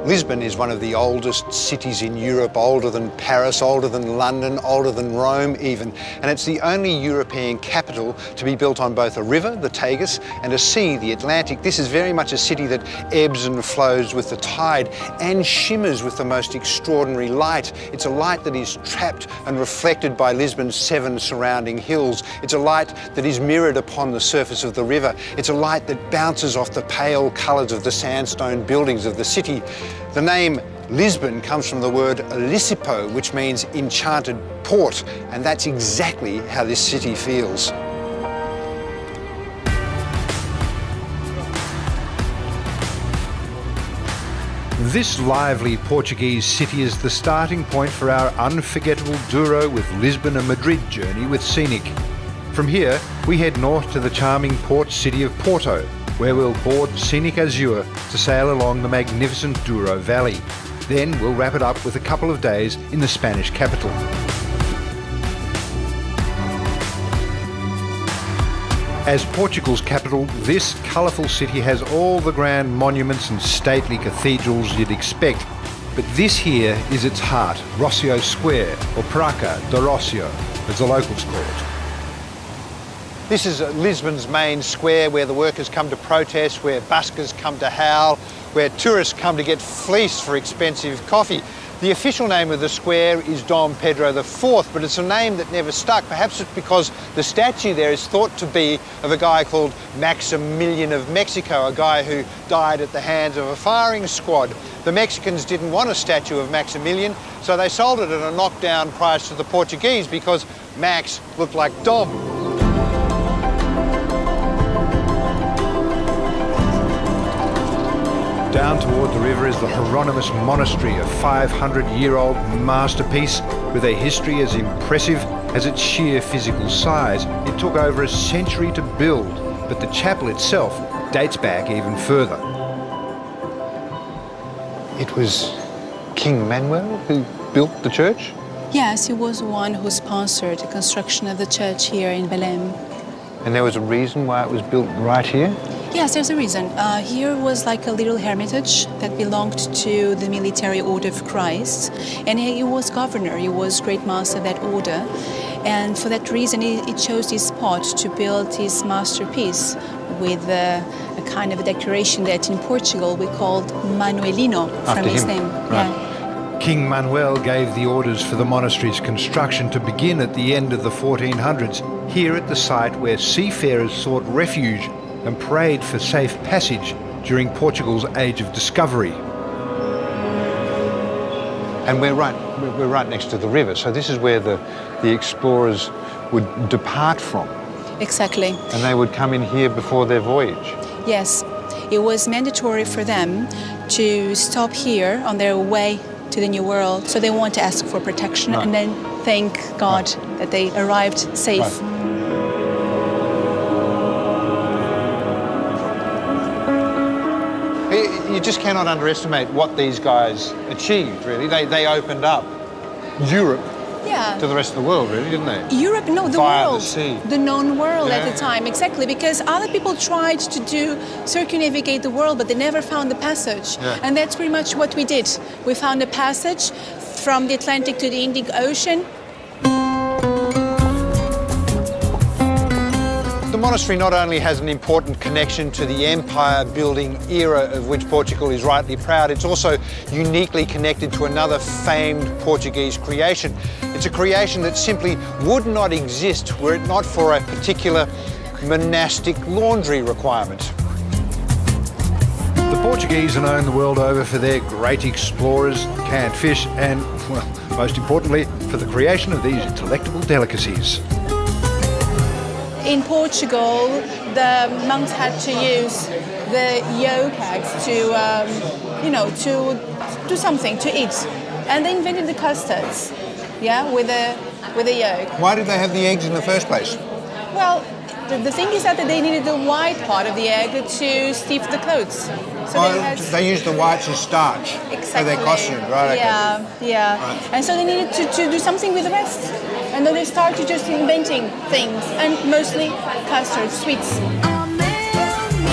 Lisbon is one of the oldest cities in Europe, older than Paris, older than London, older than Rome even. And it's the only European capital to be built on both a river, the Tagus, and a sea, the Atlantic. This is very much a city that ebbs and flows with the tide and shimmers with the most extraordinary light. It's a light that is trapped and reflected by Lisbon's 7 surrounding hills. It's a light that is mirrored upon the surface of the river. It's a light that bounces off the pale colours of the sandstone buildings of the city. The name Lisbon comes from the word Lisipo, which means enchanted port, and that's exactly how this city feels. This lively Portuguese city is the starting point for our unforgettable Douro with Lisbon and Madrid journey with Scenic. From here, we head north to the charming port city of Porto, where we'll board Scenic Azure to sail along the magnificent Douro Valley. Then we'll wrap it up with a couple of days in the Spanish capital. As Portugal's capital, this colourful city has all the grand monuments and stately cathedrals you'd expect. But this here is its heart, Rocio Square, or Praça do Rocio, as the locals call it. This is Lisbon's main square where the workers come to protest, where buskers come to howl, where tourists come to get fleeced for expensive coffee. The official name of the square is Dom Pedro IV, but it's a name that never stuck. Perhaps it's because the statue there is thought to be of a guy called Maximilian of Mexico, a guy who died at the hands of a firing squad. The Mexicans didn't want a statue of Maximilian, so they sold it at a knockdown price to the Portuguese because Max looked like Dom. Down toward the river is the Hieronymus Monastery, a 500-year-old masterpiece with a history as impressive as its sheer physical size. It took over a century to build, but the chapel itself dates back even further. It was King Manuel who built the church? Yes, he was the one who sponsored the construction of the church here in Belém. And there was a reason why it was built right here? Yes, there's a reason. Here was like a little hermitage that belonged to the military order of Christ, and he was governor, he was great master of that order, and for that reason he chose this spot to build his masterpiece with a kind of a decoration that in Portugal we called Manuelino, from his name. Right. Yeah. King Manuel gave the orders for the monastery's construction to begin at the end of the 1400s, here at the site where seafarers sought refuge and prayed for safe passage during Portugal's Age of Discovery. And we're right next to the river, so this is where the explorers would depart from. Exactly. And they would come in here before their voyage. Yes, it was mandatory for them to stop here on their way to the New World, so they want to ask for protection and then thank God that they arrived safe. Right. You just cannot underestimate what these guys achieved, really. They opened up Europe to the rest of the world, really, didn't they? Europe, no, the Via world. the sea. The known world at the time, exactly, because other people tried to circumnavigate the world, but they never found the passage. Yeah. And that's pretty much what we did. We found a passage from the Atlantic to the Indian Ocean. The monastery not only has an important connection to the empire-building era of which Portugal is rightly proud, it's also uniquely connected to another famed Portuguese creation. It's a creation that simply would not exist were it not for a particular monastic laundry requirement. The Portuguese are known the world over for their great explorers, canned fish, and, well, most importantly, for the creation of these delectable delicacies. In Portugal, the monks had to use the yolk eggs to, to do something, to eat. And they invented the custards, with the yolk. Why did they have the eggs in the first place? Well, the thing is that they needed the white part of the egg to steep the clothes. So they used the whites as starch for their costume, right? Yeah. Right. And so they needed to do something with the rest. And then they started just inventing things, and mostly custard, sweets.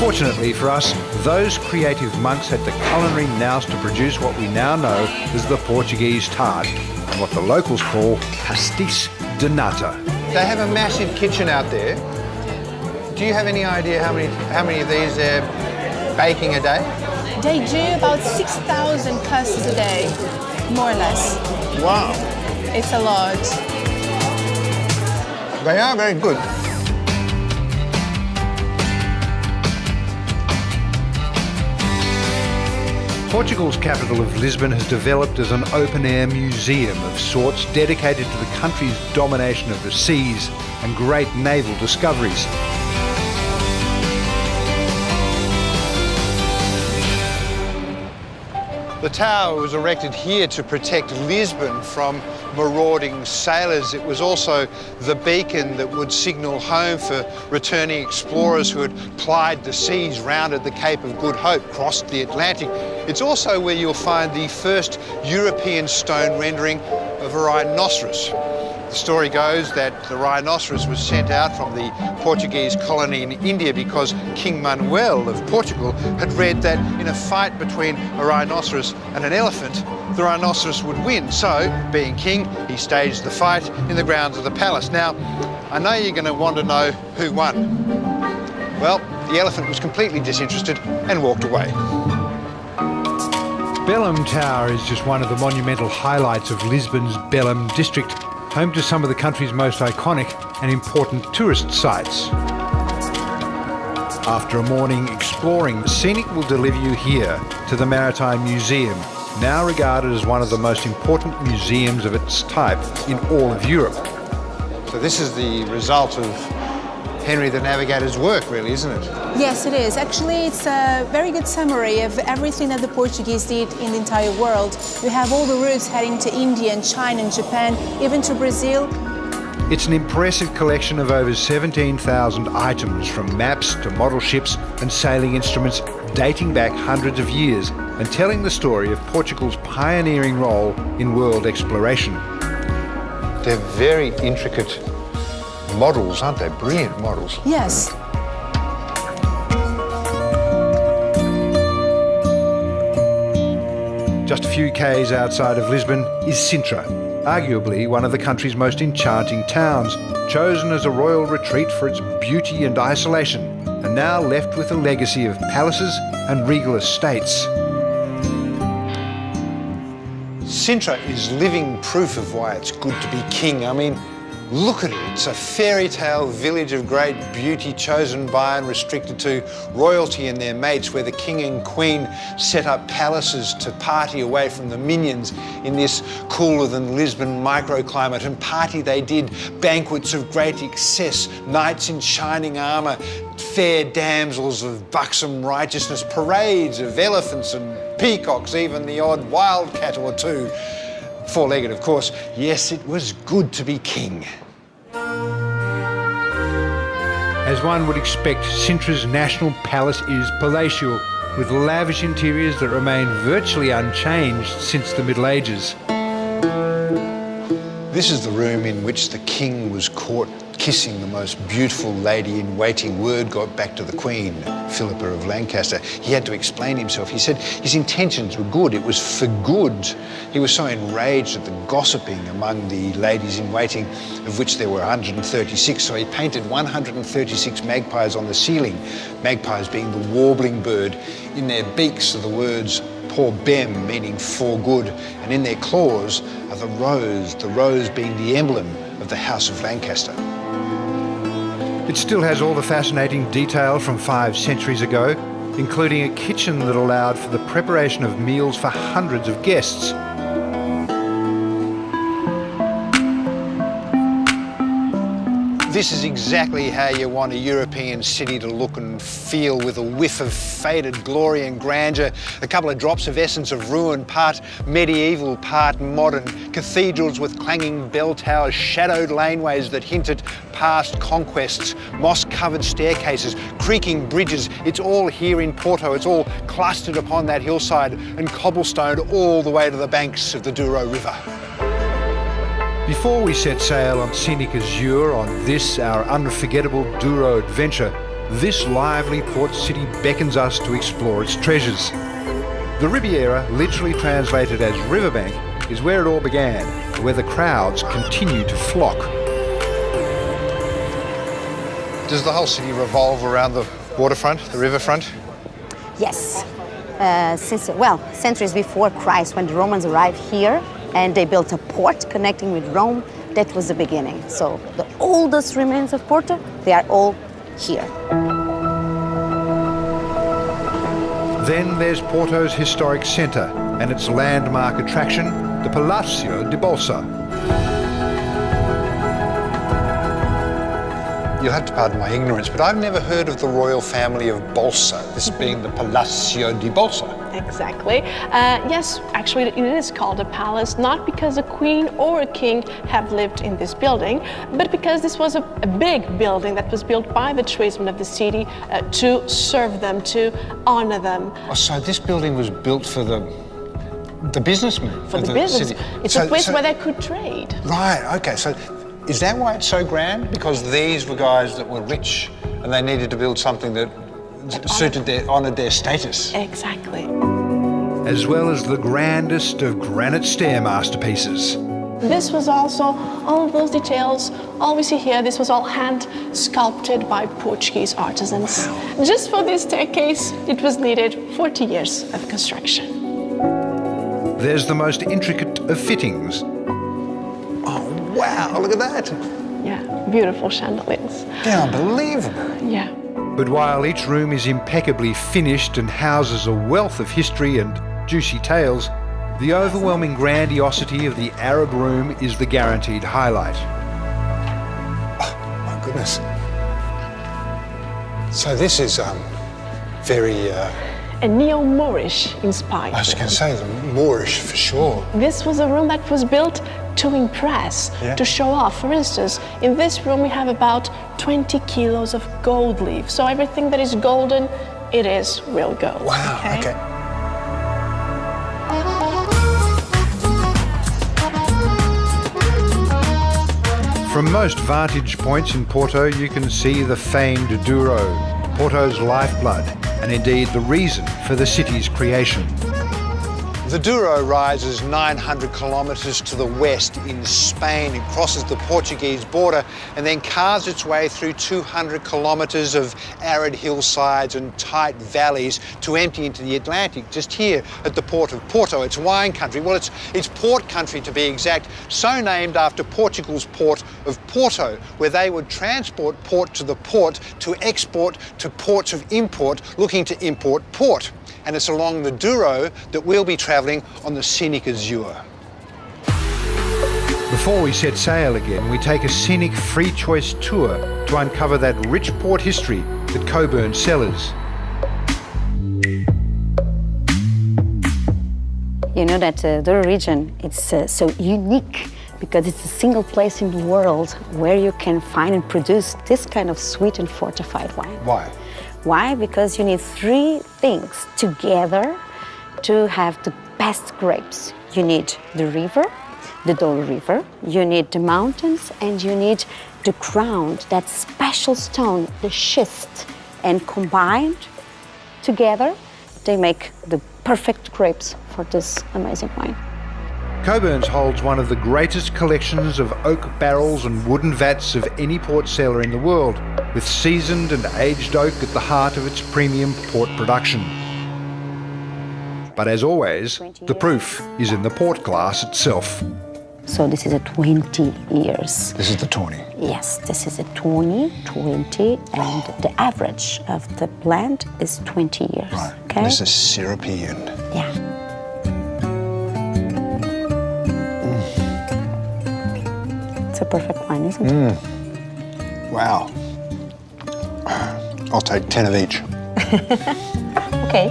Fortunately for us, those creative monks had the culinary nous to produce what we now know as the Portuguese tart, and what the locals call pastis de nata. They have a massive kitchen out there. Do you have any idea how many of these they're baking a day? They do about 6,000 custards a day, more or less. Wow. It's a lot. They are very good. Portugal's capital of Lisbon has developed as an open-air museum of sorts dedicated to the country's domination of the seas and great naval discoveries. The tower was erected here to protect Lisbon from marauding sailors. It was also the beacon that would signal home for returning explorers who had plied the seas, rounded the Cape of Good Hope, crossed the Atlantic. It's also where you'll find the first European stone rendering of a rhinoceros. The story goes that the rhinoceros was sent out from the Portuguese colony in India because King Manuel of Portugal had read that in a fight between a rhinoceros and an elephant, the rhinoceros would win. So, being king, he staged the fight in the grounds of the palace. Now, I know you're going to want to know who won. Well, the elephant was completely disinterested and walked away. Belém Tower is just one of the monumental highlights of Lisbon's Belém district, home to some of the country's most iconic and important tourist sites. After a morning exploring, Scenic will deliver you here to the Maritime Museum, now regarded as one of the most important museums of its type in all of Europe. So this is the result of Henry the Navigator's work, really, isn't it? Yes, it is. Actually, it's a very good summary of everything that the Portuguese did in the entire world. We have all the routes heading to India and China and Japan, even to Brazil. It's an impressive collection of over 17,000 items, from maps to model ships and sailing instruments dating back hundreds of years, and telling the story of Portugal's pioneering role in world exploration. They're very intricate models, aren't they? Brilliant models. Yes. Just a few k's outside of Lisbon is Sintra, arguably one of the country's most enchanting towns, chosen as a royal retreat for its beauty and isolation, and now left with a legacy of palaces and regal estates. Sintra is living proof of why it's good to be king. I mean, look at it. It's a fairy tale village of great beauty, chosen by and restricted to royalty and their mates, where the king and queen set up palaces to party away from the minions in this cooler than Lisbon microclimate. And party they did, banquets of great excess, knights in shining armour, fair damsels of buxom righteousness, parades of elephants and peacocks, even the odd wildcat or two. Four-legged, of course. Yes, it was good to be king. As one would expect, Sintra's national palace is palatial, with lavish interiors that remain virtually unchanged since the Middle Ages. This is the room in which the king was caught kissing the most beautiful lady-in-waiting. Word got back to the Queen, Philippa of Lancaster. He had to explain himself. He said his intentions were good. It was for good. He was so enraged at the gossiping among the ladies-in-waiting, of which there were 136, so he painted 136 magpies on the ceiling, magpies being the warbling bird. In their beaks are the words "Por Bem," meaning for good, and in their claws are the rose being the emblem of the House of Lancaster. It still has all the fascinating detail from 5 centuries ago, including a kitchen that allowed for the preparation of meals for hundreds of guests. This is exactly how you want a European city to look and feel, with a whiff of faded glory and grandeur, a couple of drops of essence of ruin, part medieval, part modern, cathedrals with clanging bell towers, shadowed laneways that hint at past conquests, moss-covered staircases, creaking bridges. It's all here in Porto. It's all clustered upon that hillside and cobblestoned all the way to the banks of the Douro River. Before we set sail on scenic azure on this, our unforgettable Douro adventure, this lively port city beckons us to explore its treasures. The Riviera, literally translated as riverbank, is where it all began, where the crowds continue to flock. Does the whole city revolve around the waterfront, the riverfront? Yes. Centuries before Christ, when the Romans arrived here and they built a port connecting with Rome, that was the beginning. So the oldest remains of Porto, they are all here. Then there's Porto's historic centre and its landmark attraction, the Palácio de Bolsa. You'll have to pardon my ignorance, but I've never heard of the royal family of Bolsa, this being the Palácio de Bolsa. Exactly. Yes, actually it is called a palace, not because a queen or a king have lived in this building, but because this was a big building that was built by the tradesmen of the city to serve them, to honor them. Oh, so this building was built for the businessmen For of the business. city. It's a place where they could trade. Right, okay, so is that why it's so grand? Because these were guys that were rich and they needed to build something that honoured their status. Exactly. As well as the grandest of granite stair masterpieces. This was also, all of those details, all we see here, this was all hand sculpted by Portuguese artisans. Wow. Just for this staircase, it was needed 40 years of construction. There's the most intricate of fittings. Oh, wow, look at that. Yeah, beautiful chandeliers. They're unbelievable. Yeah. But while each room is impeccably finished and houses a wealth of history and juicy tales, the overwhelming grandiosity of the Arab room is the guaranteed highlight. Oh, my goodness. So this is very... A neo-Moorish inspired. I was going to say, the Moorish for sure. This was a room that was built to impress, to show off. For instance, in this room we have about 20 kilos of gold leaf. So everything that is golden, it is real gold. Wow, okay. From most vantage points in Porto, you can see the famed Douro, Porto's lifeblood, and indeed the reason for the city's creation. The Douro rises 900 kilometres to the west in Spain. It crosses the Portuguese border and then carves its way through 200 kilometres of arid hillsides and tight valleys to empty into the Atlantic just here at the port of Porto. It's wine country. Well, it's port country to be exact, so named after Portugal's port of Porto, where they would transport port to the port to export to ports of import looking to import port. And it's along the Douro that we'll be travelling on the scenic Azure. Before we set sail again, we take a scenic free choice tour to uncover that rich port history that Cockburn cellars. You know that Douro region, it's so unique because it's a single place in the world where you can find and produce this kind of sweet and fortified wine. Why? Why? Because you need three things together to have the best grapes. You need the river, the Douro River, you need the mountains, and you need the ground, that special stone, the schist. And combined together, they make the perfect grapes for this amazing wine. Cockburn's holds one of the greatest collections of oak barrels and wooden vats of any port cellar in the world, with seasoned and aged oak at the heart of its premium port production. But as always, the proof is in the port glass itself. So this is a 20 years. This is the 20? Yes, this is a 20, and the average of the blend is 20 years. Right, okay? This is syrupy and... Yeah. It's a perfect wine, isn't it? Wow. I'll take 10 of each. Okay.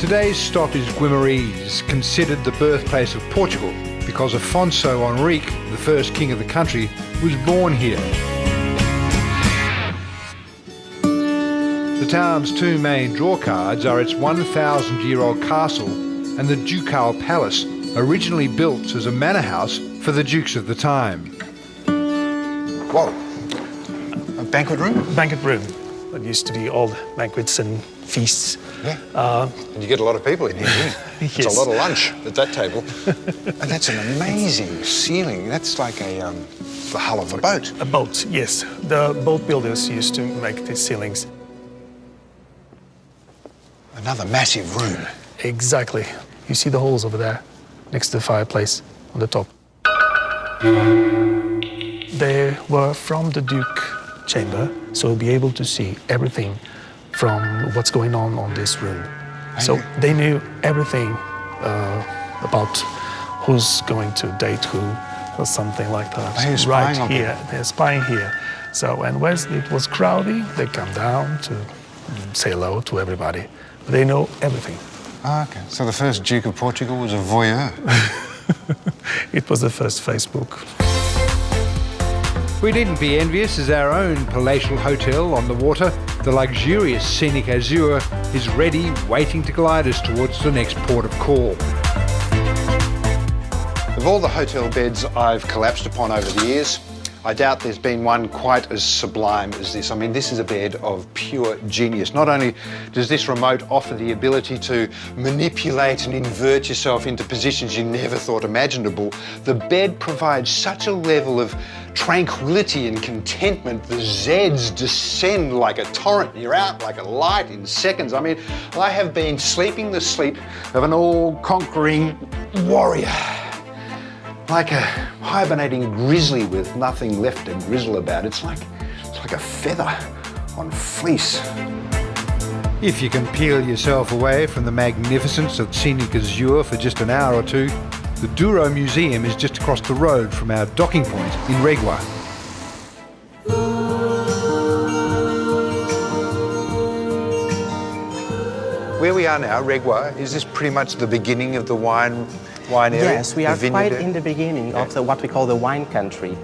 Today's stop is Guimarães, considered the birthplace of Portugal because Afonso Henrique, the first king of the country, was born here. The town's two main drawcards are its 1,000-year-old castle and the Ducal Palace, originally built as a manor house for the dukes of the time. Whoa. banquet room? Banquet room. That used to be old banquets and feasts. Yeah. And you get a lot of people in here, don't you? It's Yes. a lot of lunch at that table. And that's an amazing ceiling. That's like the hull of a boat. A boat, yes. The boat builders used to make these ceilings. Another massive room. Exactly. You see the holes over there, next to the fireplace on the top. They were from the Duke chamber, so we'll be able to see everything from what's going on this room. So they knew everything about who's going to date who or something like that. They're spying right on here, they're spying here. So, and when it was crowded, they come down to say hello to everybody. They know everything. Oh, okay. So the first Duke of Portugal was a voyeur. It was the first Facebook. We needn't be envious, as our own palatial hotel on the water, the luxurious scenic Azure, is ready, waiting to glide us towards the next port of call. Of all the hotel beds I've collapsed upon over the years, I doubt there's been one quite as sublime as this. I mean, this is a bed of pure genius. Not only does this remote offer the ability to manipulate and invert yourself into positions you never thought imaginable, the bed provides such a level of tranquility and contentment. The Zeds descend like a torrent. You're out like a light in seconds. I mean, I have been sleeping the sleep of an all-conquering warrior. Like a hibernating grizzly with nothing left to grizzle about. It's like a feather on fleece. If you can peel yourself away from the magnificence of scenic Azure for just an hour or two, the Douro Museum is just across the road from our docking point in Regua. Where we are now, Regua, is this pretty much the beginning of the wine area? Yes, we are quite in the beginning of what we call the wine country.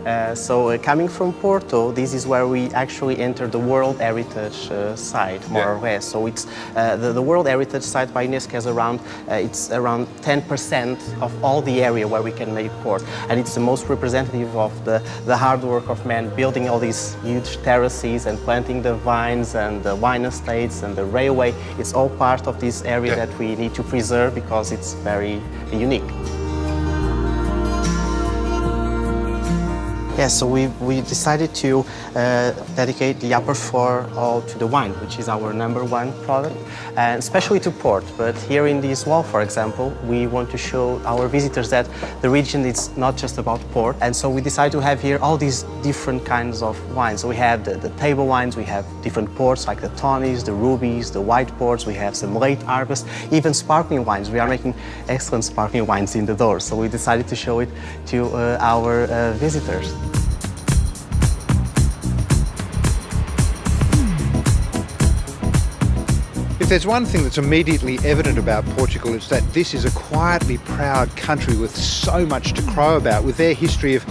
Coming from Porto, this is where we actually enter the World Heritage Site, more or less. So it's the World Heritage Site by UNESCO has around 10% of all the area where we can make port, and it's the most representative of the hard work of men building all these huge terraces and planting the vines and the wine estates and the railway. It's all part of this area that we need to preserve because it's very unique. Yeah, so we decided to dedicate the upper floor all to the wine, which is our #1 product, and especially to port. But here in this wall, for example, we want to show our visitors that the region is not just about port. And so we decided to have here all these different kinds of wines. So we have the table wines, we have different ports like the tawnies, the rubies, the white ports, we have some late harvest, even sparkling wines. We are making excellent sparkling wines in the Douro, so we decided to show it to our visitors. If there's one thing that's immediately evident about Portugal, it's that this is a quietly proud country with so much to crow about, with their history of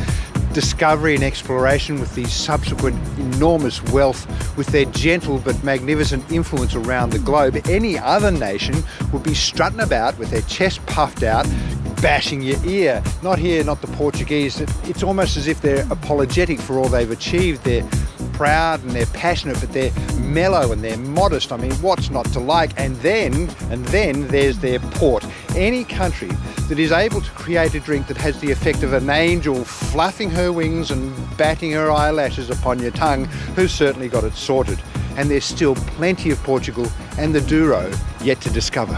discovery and exploration, with the subsequent enormous wealth, with their gentle but magnificent influence around the globe. Any other nation would be strutting about with their chest puffed out, bashing your ear. Not here, not the Portuguese. It's almost as if they're apologetic for all they've achieved. They're proud and they're passionate, but they're mellow and they're modest. I mean, what's not to like? And then there's their port. Any country that is able to create a drink that has the effect of an angel fluffing her wings and batting her eyelashes upon your tongue, who's certainly got it sorted. And there's still plenty of Portugal and the Douro yet to discover.